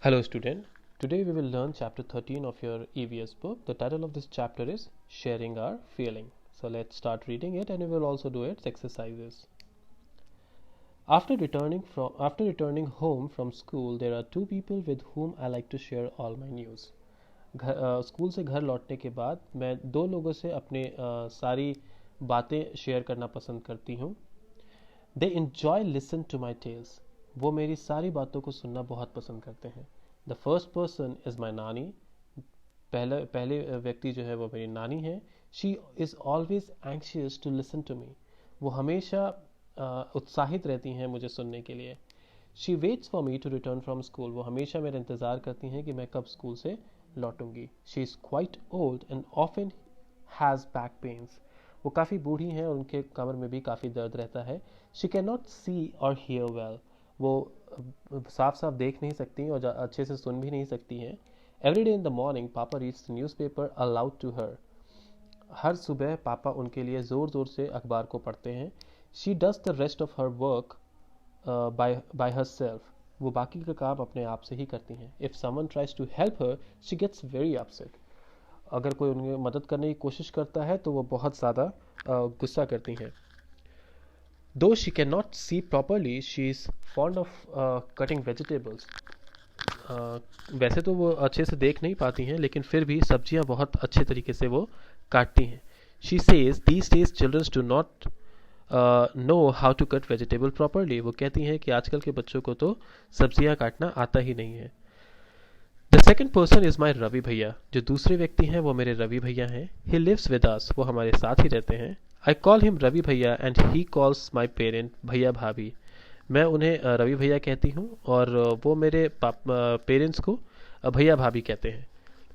Hello student, today we will learn chapter 13 of your EVS book. The title of this chapter is Sharing Our Feeling. So let's start reading it and we will also do its exercises. After returning home from school, there are two people with whom I like to share all my news. School से घर लौटने के बाद मैं दो लोगों से अपने सारी बातें शेयर करना पसंद करती हूँ. They enjoy listen to my tales. वो मेरी सारी बातों को सुनना बहुत पसंद करते हैं. The first person is my नानी. पहले व्यक्ति जो है वो मेरी नानी है. She is always anxious to listen to me. वो हमेशा उत्साहित रहती हैं मुझे सुनने के लिए. She waits for me to return from school. वो हमेशा मेरा इंतज़ार करती हैं कि मैं कब स्कूल से लौटूंगी. She is quite old and often has back pains. वो काफ़ी बूढ़ी हैं और उनके कमर में भी काफ़ी दर्द रहता है. She cannot see or hear well. वो साफ साफ देख नहीं सकती और अच्छे से सुन भी नहीं सकती हैं. Every day in the morning, Papa reads the newspaper aloud to her. हर सुबह पापा उनके लिए ज़ोर ज़ोर से अखबार को पढ़ते हैं. She does the rest of her work by herself. वो बाकी का काम अपने आप से ही करती हैं. If someone tries to help her, she gets very upset. अगर कोई उनकी मदद करने की कोशिश करता है तो वो बहुत ज़्यादा गुस्सा करती हैं. Though she cannot see properly, she is fond of cutting vegetables. वैसे तो वो अच्छे से देख नहीं पाती हैं लेकिन फिर भी सब्जियां बहुत अच्छे तरीके से वो काटती हैं. She says these days children do not know how to cut vegetable properly. वो कहती हैं कि आजकल के बच्चों को तो सब्जियां काटना आता ही नहीं है. The second person is my Ravi भैया. जो दूसरे व्यक्ति हैं वो मेरे रवि भैया हैं. He lives with us. वो हमारे साथ ही रहते हैं. I call him रवि भैया and he calls my parent भैया भाभी. मैं उन्हें रवि भैया कहती हूँ और वो मेरे पेरेंट्स को भैया भाभी कहते हैं.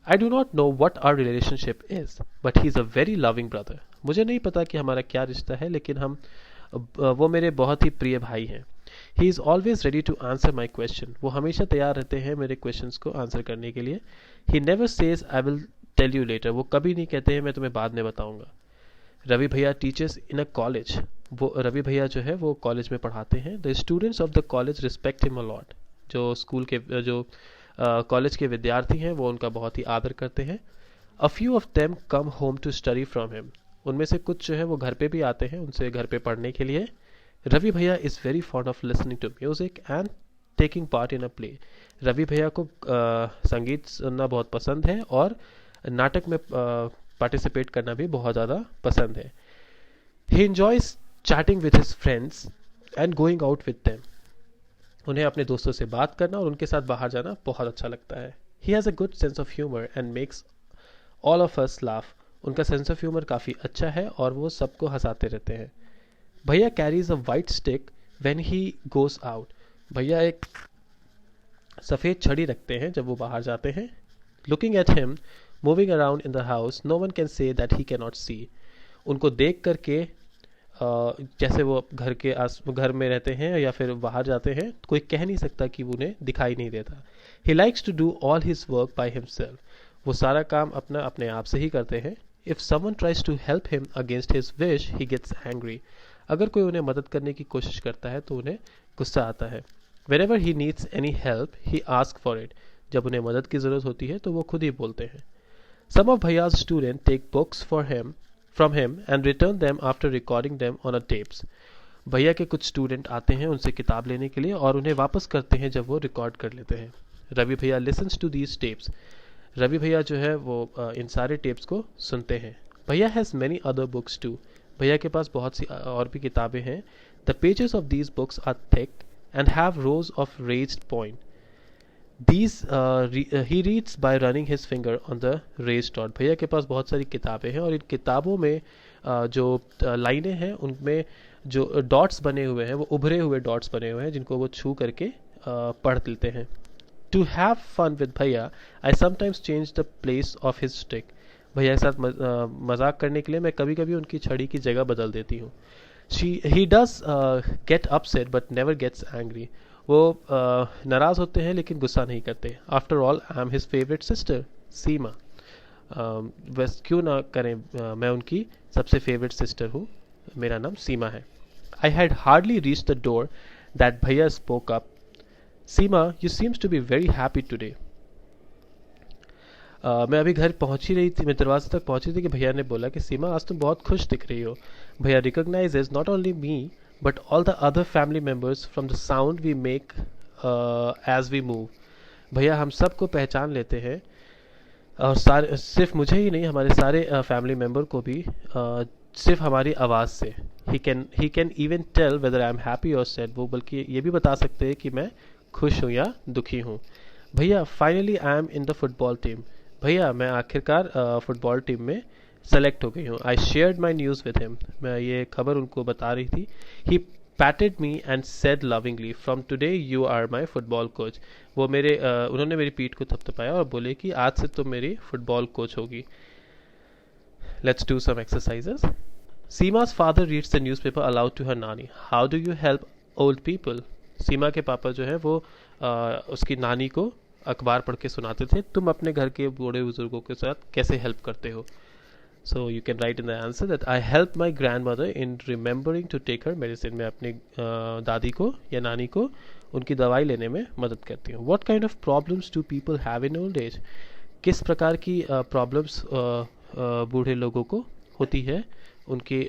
I do not know what our relationship is, but he is a very loving brother. मुझे नहीं पता कि हमारा क्या रिश्ता है लेकिन वो मेरे बहुत ही प्रिय भाई हैं. He is always ready to answer my question. वो हमेशा तैयार रहते हैं मेरे क्वेश्चंस को आंसर करने के लिए. He never says I will tell you later. वो कभी नहीं कहते हैं मैं तुम्हें बाद में बताऊंगा. रवि भैया टीचर्स इन अ कॉलेज. वो रवि भैया जो है वो कॉलेज में पढ़ाते हैं. The students of the college respect him a lot. जो स्कूल के जो कॉलेज के विद्यार्थी हैं वो उनका बहुत ही आदर करते हैं. A few of them come home to study from him. उनमें से कुछ जो है वो घर पे भी आते हैं उनसे घर पे पढ़ने के लिए. रवि भैया is very fond of listening to music and taking part in a play. Ravi भैया को संगीत सुनना बहुत पसंद है और नाटक में पार्टिसिपेट करना भी बहुत ज़्यादा पसंद है. ही enjoys chatting with his friends and going out with them. उन्हें अपने दोस्तों से बात करना और उनके साथ बाहर जाना बहुत अच्छा लगता है. He has a good sense of humor and makes all of us laugh. उनका सेंस ऑफ ह्यूमर काफ़ी अच्छा है और वो सबको हंसाते रहते हैं. भैया carries a white stick when he goes out. भैया एक सफ़ेद छड़ी रखते हैं जब वो बाहर जाते हैं. Looking at him moving around in the house no one can say that he cannot see. उनको देख करके जैसे वो घर में रहते हैं या फिर बाहर जाते हैं कोई कह नहीं सकता कि वो उन्हें दिखाई नहीं देता. He likes to do all his work by himself. वो सारा काम अपने आप से ही करते हैं. If someone tries to help him against his wish he gets angry. अगर कोई उन्हें मदद करने की कोशिश करता है तो उन्हें गुस्सा आता है. Whenever he needs any help, he asks for it. जब उन्हें मदद की ज़रूरत होती है तो वो खुद ही बोलते हैं. Some of Bhaiya's students take books from him and return them after recording them on a tapes. भैया के कुछ स्टूडेंट आते हैं उनसे किताब लेने के लिए और उन्हें वापस करते हैं जब वो रिकॉर्ड कर लेते हैं. रवि भैया listens to these tapes. Ravi भैया जो है वो इन सारे टेप्स को सुनते हैं. भैया has many other books too. भैया के पास बहुत सी और भी किताबें हैं. The pages of these books are thick and have rows of raised point. These he reads by running his finger on the raised dot. भैया के पास बहुत सारी किताबें हैं और इन किताबों में जो लाइनें हैं उनमें जो डॉट्स बने हुए हैं वो उभरे हुए डॉट्स बने हुए हैं जिनको वो छू करके पढ़ लेते हैं. To have fun with भैया, I sometimes change the place of his stick. भैया के साथ मजाक करने के लिए मैं कभी कभी उनकी छड़ी की जगह बदल देती हूँ. He does get upset but never gets angry. वो नाराज़ होते हैं लेकिन गुस्सा नहीं करते. After all, I am his favorite sister, सीमा. बस क्यों ना करें मैं उनकी सबसे फेवरेट सिस्टर हूँ. मेरा नाम सीमा है. I had hardly reached the door that भैया spoke up. Seema, you seems to be very happy today. मैं अभी घर पहुंच ही रही थी, मैं दरवाजे तक पहुंची थी कि भैया ने बोला कि सीमा आज तुम बहुत खुश दिख रही हो। भैया recognises not only me but all the other family members from the sound we make as we move. भैया हम सबको पहचान लेते हैं, और सारे, सिर्फ मुझे ही नहीं, हमारे सारे फैमिली मेम्बर को भी, सिर्फ हमारी आवाज़ से। He can even tell whether I am happy और सैड। वो बल्कि ये भी बता सकते हैं कि मैं खुश हूँ या दुखी हूँ। भैया finally I am in the football team. भैया मैं आखिरकार फुटबॉल टीम में सेलेक्ट हो गई हूँ। I shared my news with him. मैं ये खबर उनको बता रही थी। He patted me and said lovingly from today you are my football coach. वो उन्होंने मेरी पीठ को थपथपाया और बोले कि आज से तुम मेरी फुटबॉल कोच होगी। Let's do some exercises. Seema's father reads the newspaper aloud to her nani. How do you help old people. Seema के पापा जो है वो उसकी नानी को अखबार पढ़ के सुनाते थे, तुम अपने घर के बूढ़े बुजुर्गों के साथ कैसे हेल्प करते हो। So you can write in the answer that I help my grandmother in remembering to take her medicine. मैं अपनी दादी को या नानी को उनकी दवाई लेने में मदद करती हूँ। What kind of problems do people have in old age. किस प्रकार की प्रॉब्लम्स बूढ़े लोगों को होती है उनकी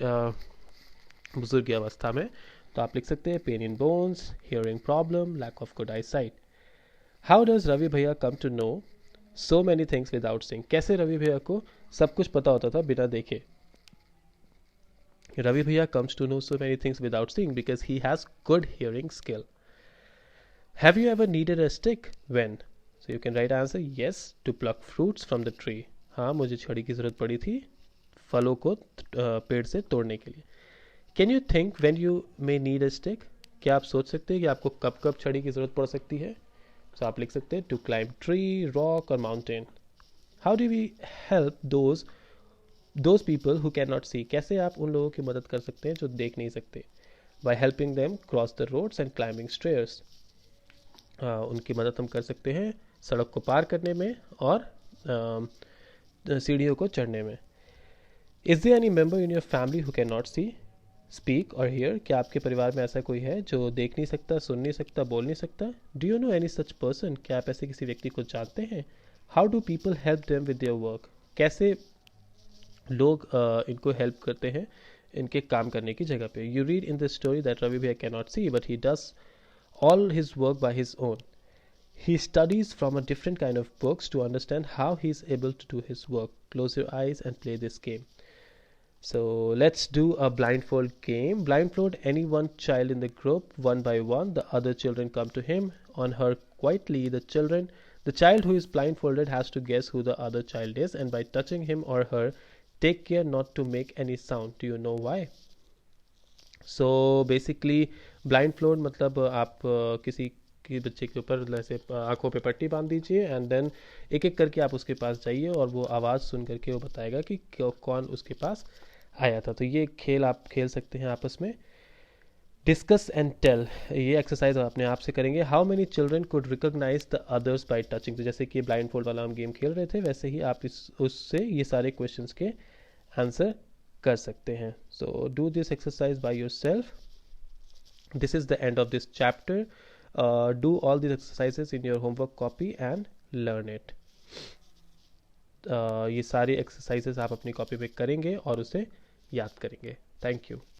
बुजुर्ग अवस्था में। तो आप लिख सकते हैं pain in bones, hearing problem, lack of good eyesight. How does Ravi bhaiya come to know so many things without seeing. कैसे रवि भैया को सब कुछ पता होता था बिना देखे। रवि भैया comes to know so many things without seeing because he has good hearing skill. Have you ever needed a stick when. So you can write answer yes to pluck fruits from the tree. हाँ मुझे छड़ी की जरूरत पड़ी थी फलों को पेड़ से तोड़ने के लिए। Can you think when you may need a stick. क्या आप सोच सकते हैं कि आपको कब कब छड़ी की जरूरत पड़ सकती है। तो आप लिख सकते हैं टू क्लाइंब ट्री, रॉक और mountain. How do we help those people who can not see. कैसे आप उन लोगों की मदद कर सकते हैं जो देख नहीं सकते। By helping them cross the roads and climbing stairs. उनकी मदद हम कर सकते हैं सड़क को पार करने में और सीढ़ियों को चढ़ने में। Is there any member in your family who can not see, speak और हियर। क्या आपके परिवार में ऐसा कोई है जो देख नहीं सकता, सुन नहीं सकता, बोल नहीं सकता। Do you know any such person. क्या आप ऐसे किसी व्यक्ति को जानते हैं। How do people help them with their work. कैसे लोग इनको हेल्प करते हैं इनके काम करने की जगह पे। You read in the story that Ravi bhaiya can not see but he does all his work by his own. He studies from a different kind of books to understand how he is able to do his work. Close your eyes and play this game. So let's do a blindfold game. Blindfold any one child in the group one by one. The other children come to him on her quietly. The child who is blindfolded has to guess who the other child is, and by touching him or her, take care not to make any sound. Do you know why? So basically blind flowed मतलब आप किसी के बच्चे के ऊपर ऐसे आंखों पे पट्टी बांध दीजिए एंड देन एक एक करके आप उसके पास जाइए और वो आवाज़ सुन करके वो बताएगा कि कौन उसके पास आया था। तो ये खेल आप खेल सकते हैं आपस में। डिस्कस एंड टेल, ये एक्सरसाइज आप अपने आप से करेंगे। How many children could recognise the others by touching. तो जैसे कि ब्लाइंड फोल्ड वाला हम गेम खेल रहे थे वैसे ही आप उससे ये सारे क्वेश्चंस के आंसर कर सकते हैं। So do this exercise by yourself. This is the end of this chapter. Do all this exercises in your homework copy and learn it. ये सारी एक्सरसाइजेस आप अपनी कॉपी पे करेंगे और उसे याद करेंगे। Thank you.